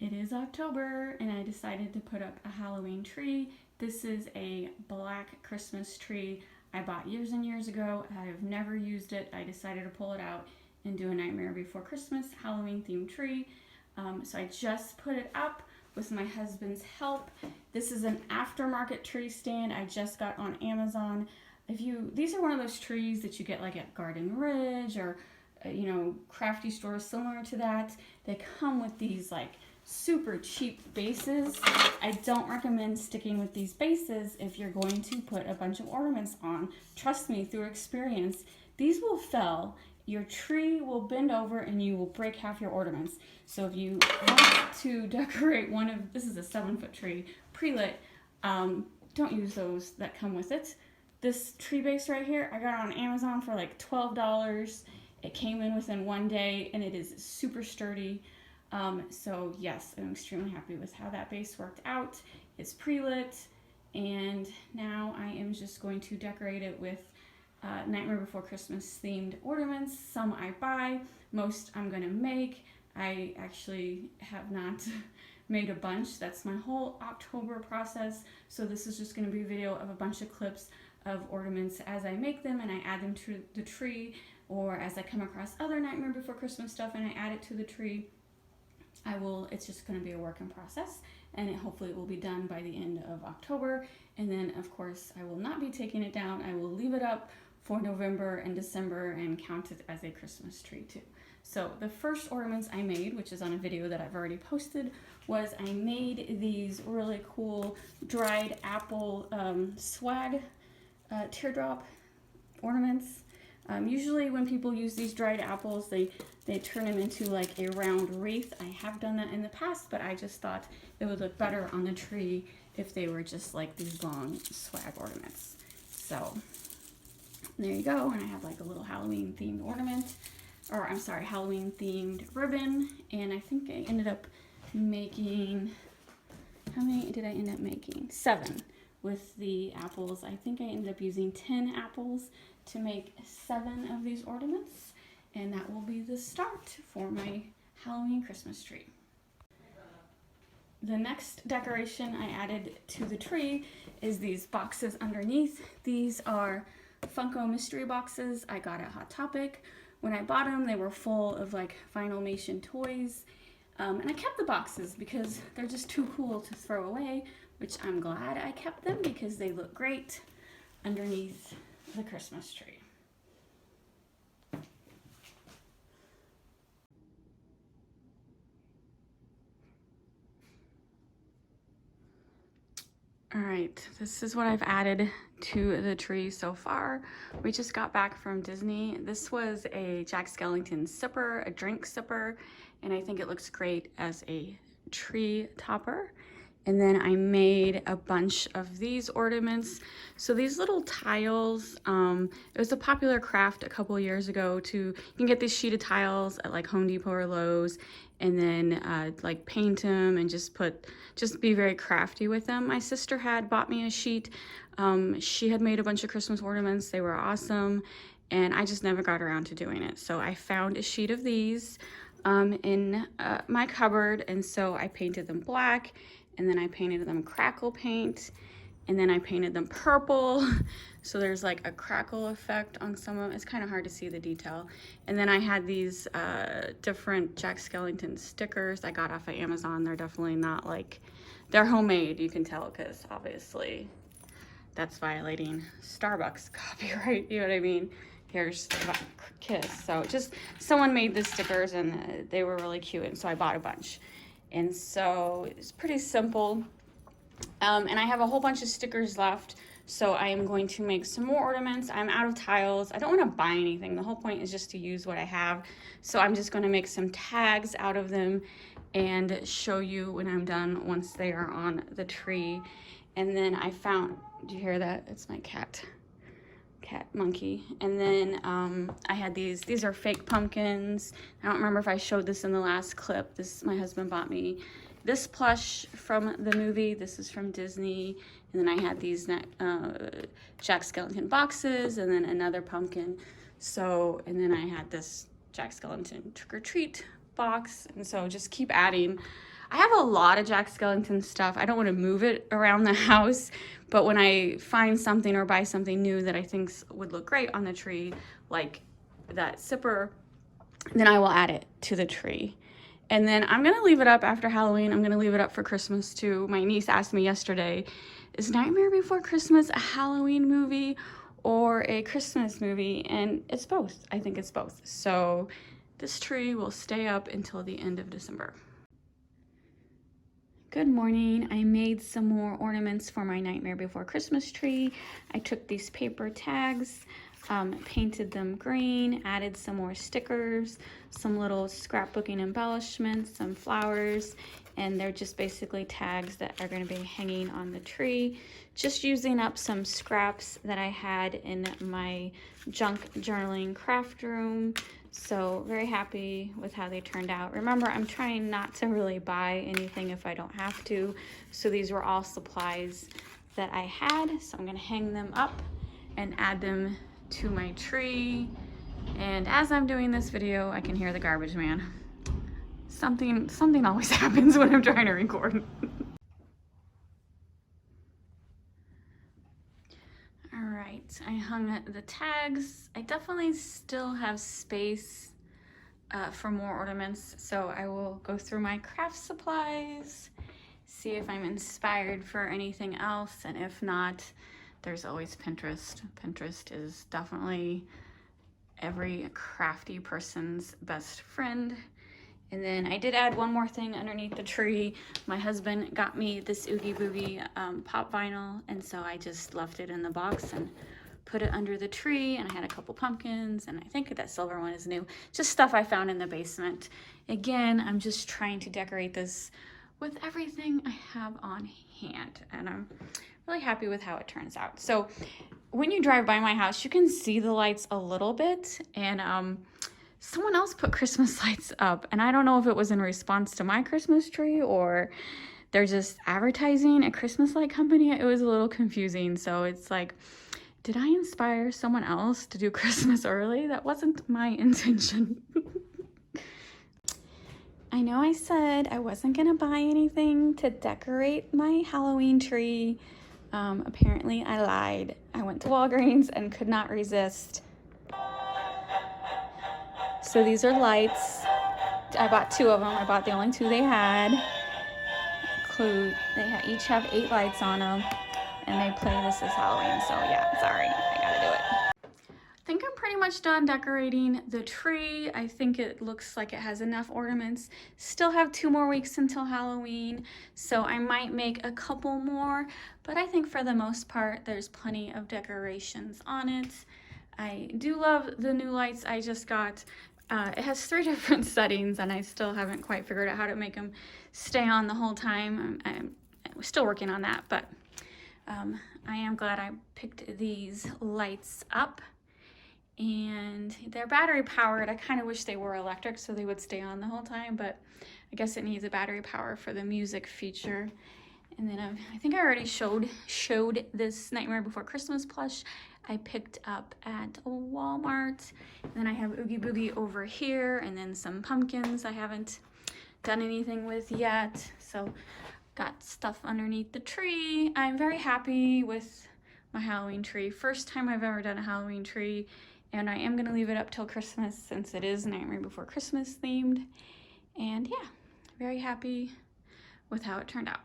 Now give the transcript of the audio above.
It is October and I decided to put up a Halloween tree. This is a black Christmas tree I bought years and years ago. I've never used it. I decided to pull it out and do a Nightmare Before Christmas Halloween themed tree. So I just put it up with my husband's help. This is an aftermarket tree stand I just got on Amazon. These are one of those trees that you get like at Garden Ridge or crafty stores similar to that. They come with these like super cheap bases. I don't recommend sticking with these bases if you're going to put a bunch of ornaments on. Trust me, through experience, these will fail. Your tree will bend over and you will break half your ornaments. So if you want to decorate this is a 7-foot tree, pre-lit, don't use those that come with it. This tree base right here, I got it on Amazon for like $12. It came in within one day and it is super sturdy. So yes, I'm extremely happy with how that base worked out. It's pre-lit, and now I am just going to decorate it with Nightmare Before Christmas themed ornaments. Some I buy, most I'm gonna make. I actually have not made a bunch. That's my whole October process. So this is just gonna be a video of a bunch of clips of ornaments as I make them and I add them to the tree, or as I come across other Nightmare Before Christmas stuff and I add it to the tree. It's just going to be a work in process, and hopefully it will be done by the end of October. And then of course I will not be taking it down. I will leave it up for November and December and count it as a Christmas tree too. So the first ornaments I made, which is on a video that I've already posted, was I made these really cool dried apple swag teardrop ornaments. Usually when people use these dried apples, they turn them into like a round wreath. I have done that in the past, but I just thought it would look better on the tree if they were just like these long swag ornaments. So there you go, and I have like a little Halloween themed ornament, or I'm sorry, Halloween themed ribbon, and I think I ended up making, how many did I end up making? 7 with the apples. I think I ended up using 10 apples to make 7 of these ornaments, and that will be the start for my Halloween Christmas tree. The next decoration I added to the tree is these boxes underneath. These are Funko mystery boxes I got at Hot Topic. When I bought them, they were full of like Finalmation toys, and I kept the boxes because they're just too cool to throw away, which I'm glad I kept them because they look great underneath the Christmas tree. All right, this is what I've added to the tree so far. We just got back from Disney. This was a Jack Skellington sipper, a drink sipper, and I think it looks great as a tree topper. And then I made a bunch of these ornaments. So these little tiles, it was a popular craft a couple years ago you can get these sheeted tiles at like Home Depot or Lowe's, and then like paint them and just be very crafty with them. My sister had bought me a sheet. She had made a bunch of Christmas ornaments. They were awesome, and I just never got around to doing it. So I found a sheet of these in my cupboard, and so I painted them black, and then I painted them crackle paint, and then I painted them purple. So there's like a crackle effect on some of them. It's kind of hard to see the detail. And then I had these different Jack Skellington stickers I got off of Amazon. They're definitely not like, they're homemade, you can tell, because obviously that's violating Starbucks copyright, you know what I mean? Here's Kiss. So just someone made the stickers and they were really cute, and so I bought a bunch. And so it's pretty simple. And I have a whole bunch of stickers left, so I am going to make some more ornaments. I'm out of tiles. I don't want to buy anything. The whole point is just to use what I have. So I'm just going to make some tags out of them and show you when I'm done once they are on the tree. And then I found, do you hear that? It's my cat monkey. And then I had these are fake pumpkins. I don't remember if I showed this in the last clip. My husband bought me this plush from the movie. This is from Disney. And then I had these Jack Skellington boxes, and then another pumpkin. So, and then I had this Jack Skellington trick or treat box. And so just keep adding. I have a lot of Jack Skellington stuff. I don't want to move it around the house, but when I find something or buy something new that I think would look great on the tree, like that zipper, then I will add it to the tree. And then I'm gonna leave it up after Halloween. I'm gonna leave it up for Christmas too. My niece asked me yesterday, is Nightmare Before Christmas a Halloween movie or a Christmas movie? And it's both. I think it's both. So this tree will stay up until the end of December. Good morning. I made some more ornaments for my Nightmare Before Christmas tree. I took these paper tags, painted them green, added some more stickers, some little scrapbooking embellishments, some flowers, and they're just basically tags that are going to be hanging on the tree. Just using up some scraps that I had in my junk journaling craft room. So very happy with how they turned out. Remember, I'm trying not to really buy anything if I don't have to. So these were all supplies that I had. So I'm gonna hang them up and add them to my tree. And as I'm doing this video, I can hear the garbage man. Something always happens when I'm trying to record. All right, I hung the tags. I definitely still have space for more ornaments, so I will go through my craft supplies, see if I'm inspired for anything else, and if not, there's always Pinterest. Pinterest is definitely every crafty person's best friend. And then I did add one more thing underneath the tree. My husband got me this Oogie Boogie pop vinyl, and so I just left it in the box and put it under the tree, and I had a couple pumpkins, and I think that silver one is new. Just stuff I found in the basement. Again, I'm just trying to decorate this with everything I have on hand, and I'm really happy with how it turns out. So when you drive by my house, you can see the lights a little bit, and someone else put Christmas lights up, and I don't know if it was in response to my Christmas tree or they're just advertising a Christmas light company. It was a little confusing. So it's like, did I inspire someone else to do Christmas early? That wasn't my intention. I know I said I wasn't gonna buy anything to decorate my Halloween tree. Apparently I lied. I went to Walgreens and could not resist. So these are lights. I bought 2 of them. I bought the only 2 they had. They each have 8 lights on them, and they play This Is Halloween. So yeah, sorry, I gotta do it. I think I'm pretty much done decorating the tree. I think it looks like it has enough ornaments. Still have 2 more weeks until Halloween, so I might make a couple more, but I think for the most part, there's plenty of decorations on it. I do love the new lights I just got. It has 3 different settings, and I still haven't quite figured out how to make them stay on the whole time. I'm still working on that, but I am glad I picked these lights up. And they're battery powered. I kind of wish they were electric so they would stay on the whole time, but I guess it needs a battery power for the music feature. And then I think I already showed this Nightmare Before Christmas plush I picked up at Walmart. And then I have Oogie Boogie over here, and then some pumpkins I haven't done anything with yet. So got stuff underneath the tree. I'm very happy with my Halloween tree. First time I've ever done a Halloween tree, and I am gonna leave it up till Christmas since it is Nightmare Before Christmas themed. And yeah, very happy with how it turned out.